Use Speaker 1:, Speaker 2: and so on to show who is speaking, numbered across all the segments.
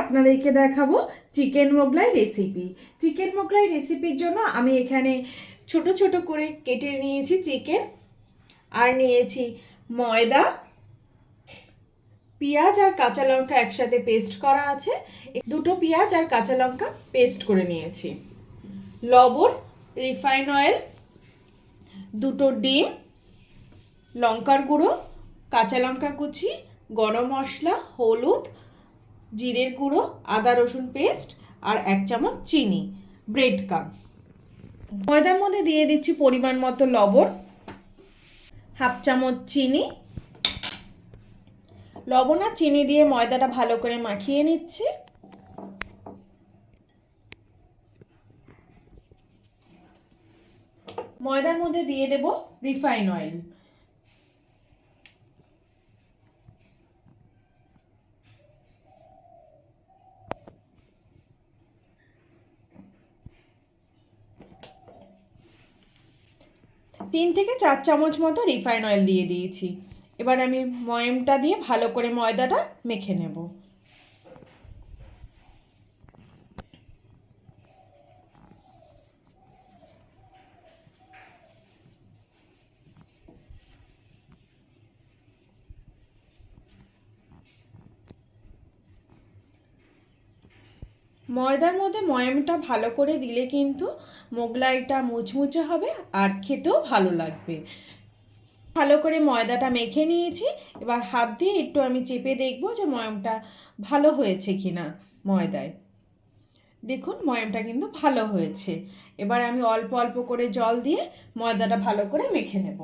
Speaker 1: আপনাদেরকে দেখাবো chicken Mughlai recipe. Chicken Mughlai রেসিপির জন্য আমি এখানে ছোট ছোট করে কেটে নিয়েছি চিকেন, আর নিয়েছি ময়দা, পেঁয়াজ আর কাঁচা লঙ্কা একসাথে পেস্ট করা আছে, দুটো পেঁয়াজ আর কাঁচা লঙ্কা পেস্ট করে নিয়েছি, লবণ, রিফাইন অয়েল, দুটো ডিম, লঙ্কার গুঁড়ো, কাঁচা লঙ্কা কুচি, গরম মশলা, হলুদ, জিরের গুঁড়ো, আদা রসুন পেস্ট আর 1 চামচ চিনি, ব্রেড ক্রাম্ব। ময়দার মধ্যে দিয়ে দিচ্ছি পরিমাণ মতো লবণ, 1/2 চামচ চিনি। লবণ আর চিনি দিয়ে ময়দাটা ভালো করে মাখিয়ে নিচ্ছি। ময়দার মধ্যে দিয়ে দেব রিফাইন অয়েল। তিন থেকে 4 চামচ মতো রিফাইন অয়েল দিয়ে দিয়েছি। এবার আমি ময়ামটা দিয়ে ভালো করে ময়দাটা মেখে নেব। ময়দার মধ্যে ময়ামটা ভালো করে দিলে কিন্তু মোগলাইটা মুচমুচে হবে আর খেতেও ভালো লাগবে। ভালো করে ময়দাটা মেখে নিয়েছি। এবার হাত দিয়ে একটু আমি চেপে দেখব যে ময়ামটা ভালো হয়েছে কিনা। ময়দায় দেখুন ময়ামটা কিন্তু ভালো হয়েছে। এবার আমি অল্প অল্প করে জল দিয়ে ময়দাটা ভালো করে মেখে নেব।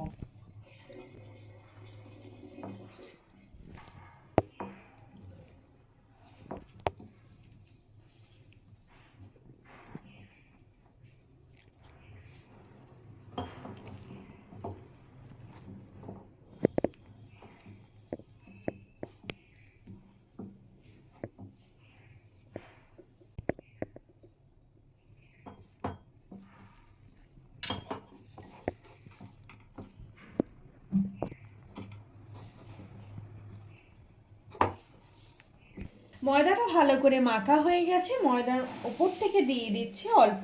Speaker 1: ময়দাটা ভালো করে মাখা হয়ে গেছে। ময়দার ওপর থেকে দিয়ে দিচ্ছি অল্প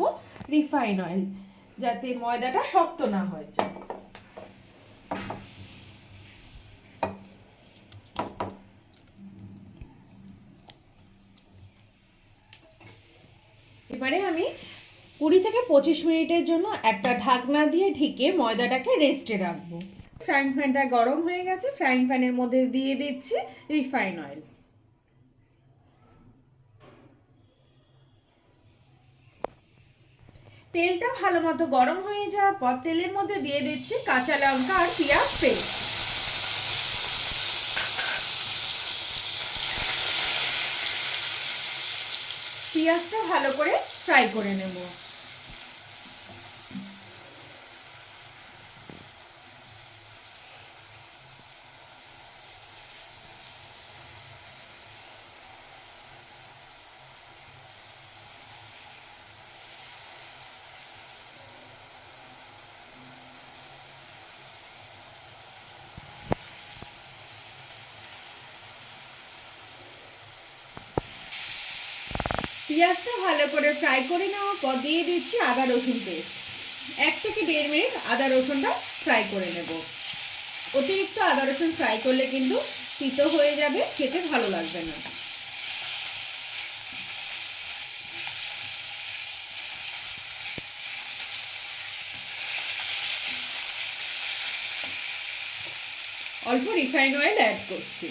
Speaker 1: রিফাইন অয়েল, যাতে ময়দাটা শক্ত না হয়ে যায়। এবারে আমি 20 থেকে 25 মিনিটের জন্য একটা ঢাকনা দিয়ে ঢেকে ময়দাটাকে রেস্টে রাখবো। ফ্রাইং প্যানটা গরম হয়ে গেছে। ফ্রাইং প্যানের মধ্যে দিয়ে দিচ্ছি রিফাইন অয়েল। তেলটা ভালো মতো গরম হয়ে যাওয়ার পর তেলের মধ্যে দিয়ে দিচ্ছি কাঁচা লঙ্কা আর পেঁয়াজ পেস্ট। পেঁয়াজটা ভালো করে ফ্রাই করে নেব। পেঁয়াজটা ভালো করে ফ্রাই করে নেওয়ার পর দিয়ে দিচ্ছি আদা রসুন পেস্ট। 1 থেকে 1.5 মিনিট আদা রসুনটা ফ্রাই করে নেব। অতিরিক্ত আদা রসুন ফ্রাই করলে কিন্তু তিতো হয়ে যাবে, খেতে ভালো লাগবে না। অল্প রিফাইন অয়েল অ্যাড করছি।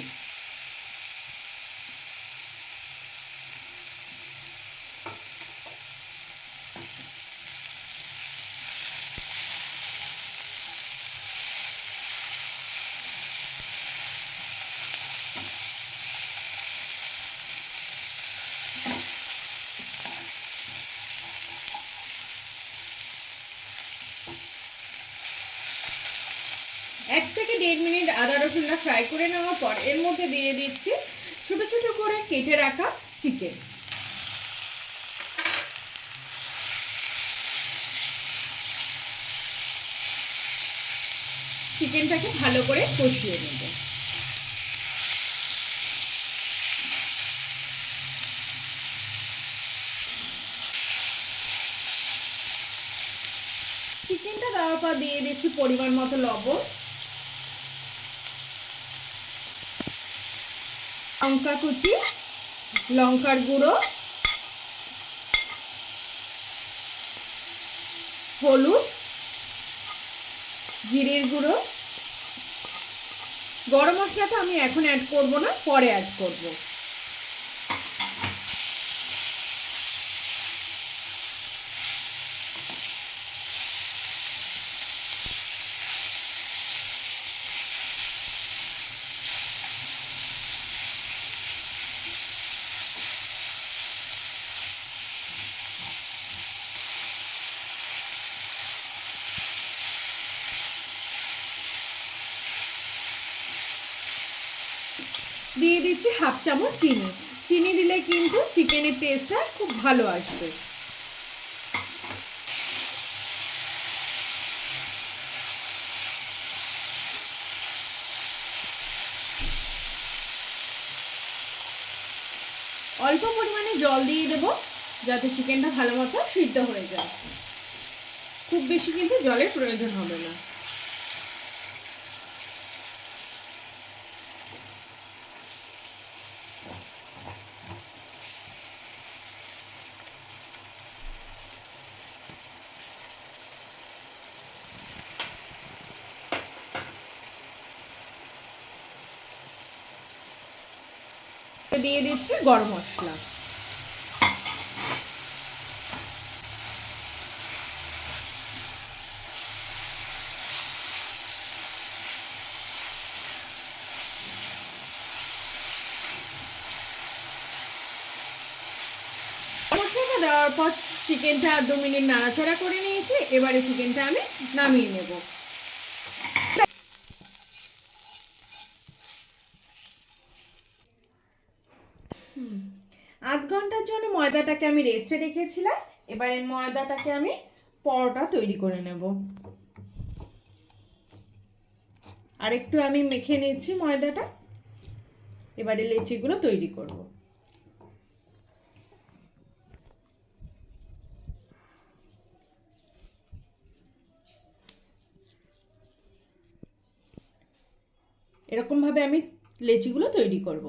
Speaker 1: এক থেকে 1.5 মিনিট আদা রসুনটা ফ্রাই করে নেওয়ার পর এর মধ্যে দিয়ে দিচ্ছি ছোট ছোট করে কেটে রাখা চিকেন। চিকেনটাকে ভালো করে কষিয়ে নেব। যাওয়ার পর দিয়ে দিচ্ছি পরিমাণ মতো লবণ, লঙ্কা কুচি, লঙ্কার গুঁড়ো, হলুদ, জিরের গুঁড়ো। গরম মশলাটা আমি এখন অ্যাড করব না, পরে অ্যাড করব। দিয়ে দিচ্ছি হাফ চামচ চিনি। চিনি দিলে কিন্তু চিকেনের টেস্টটা খুব ভালো আসবে। অল্প পরিমাণে জল দিয়ে দেবো যাতে চিকেনটা ভালো মতো সিদ্ধ হয়ে যায়। খুব বেশি কিন্তু জলের প্রয়োজন হবে না। দিয়ে দিচ্ছি গরম মশলা। মশলাটা দেওয়ার পর চিকেনটা 2 মিনিট নাড়াচাড়া করে নিয়েছি। এবারে চিকেনটা আমি নামিয়ে নেব। আধ ঘন্টার জন্য ময়দাটাকে আমি রেস্টে রেখেছিলাম। এবারে ময়দাটাকে আমি পরোটা তৈরি করে নেব। আর একটু আমি মেখে নিচ্ছি ময়দাটা। এবারে লেচিগুলো তৈরি করব। এরকম ভাবে আমি লেচিগুলো তৈরি করব।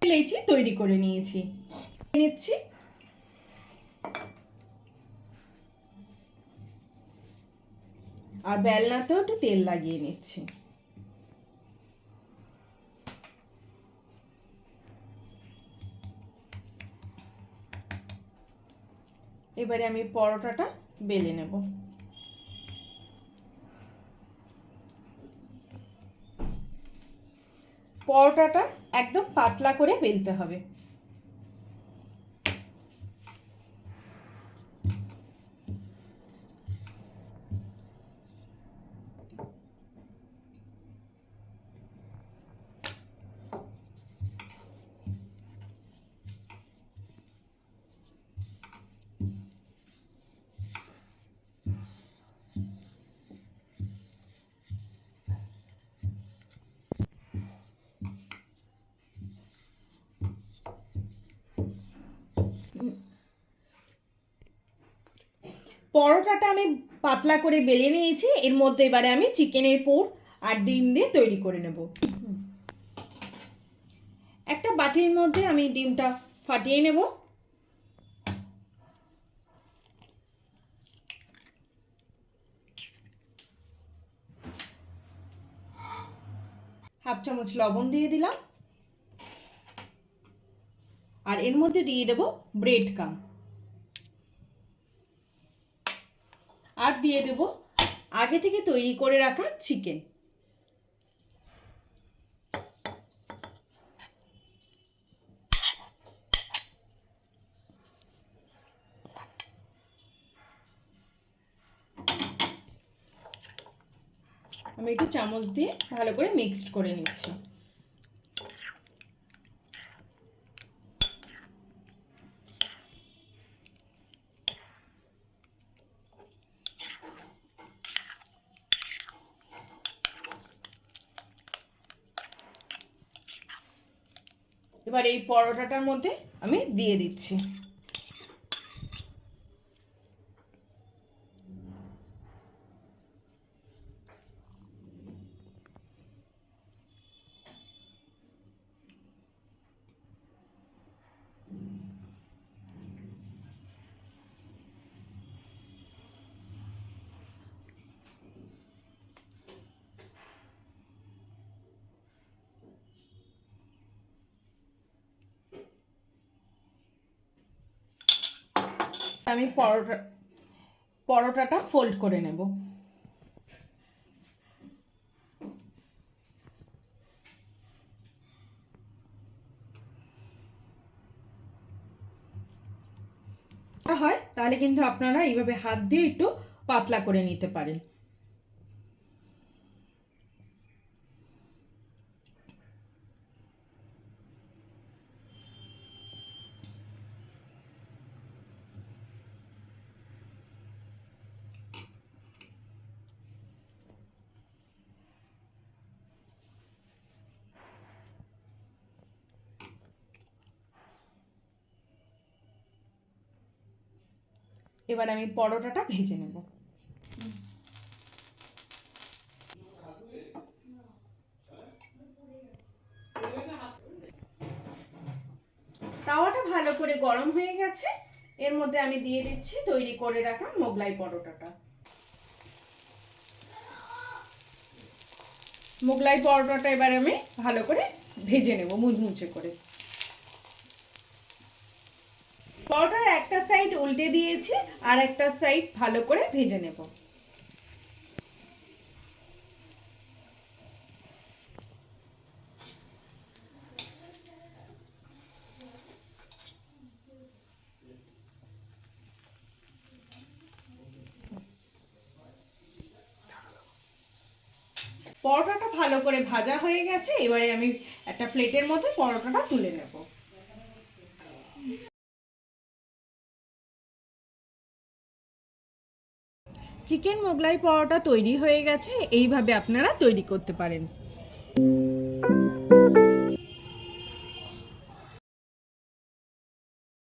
Speaker 1: লেচি তৈরি করে নিয়েছি। আর বেলনাতেও একটু তেল লাগিয়ে নিচ্ছি। এবারে আমি পরোটাটা বেলে নেব। পরোটাটা একদম পাতলা করে বেলতে হবে। পরোটাটা আমি পাতলা করে বেলে নিয়েছি। এর মধ্যে এবারে আমি চিকেনের পুর আর ডিম দিয়ে তৈরি করে নেব। একটা বাটির মধ্যে আমি ডিমটা ফাটিয়ে নেব। হাফ চামচ লবণ দিয়ে দিলাম। আর এর মধ্যে দিয়ে দেব ব্রেড ক্রাম। আর দিয়ে দেব আগে থেকে তৈরি করে রাখা চিকেন। আমি একটু চামচ দিয়ে ভালো করে মিক্সড করে নিচ্ছি। এবার এই পরোটাটার মধ্যে আমি দিয়ে দিচ্ছি। আমি পরোটাটা ফোল্ড করে নেব। হয় তাহলে কিন্তু আপনারা এইভাবে হাত দিয়ে একটু পাতলা করে নিতে পারেন। এবার আমি পরোটাটা ভেজে নেব। তাওয়াটা ভালো করে গরম হয়ে গেছে, এর মধ্যে আমি দিয়ে দিচ্ছি তৈরি করে রাখা মোগলাই পরোটাটা। মোগলাই পরোটাটা এবার আমি ভালো করে ভেজে নেব মুচমুচে করে। পরোটার একটা সাইড উল্টে দিয়েছি, আর একটা সাইড ভালো করে ভেজে নেব। পরোটাটা ভালো করে ভাজা হয়ে গেছে, এবারে আমি একটা প্লেটের মধ্যে পরোটাটা তুলে নেব। চিকেন মোগলাই পরোটা তৈরি হয়ে গেছে, এইভাবে আপনারা তৈরি করতে পারেন।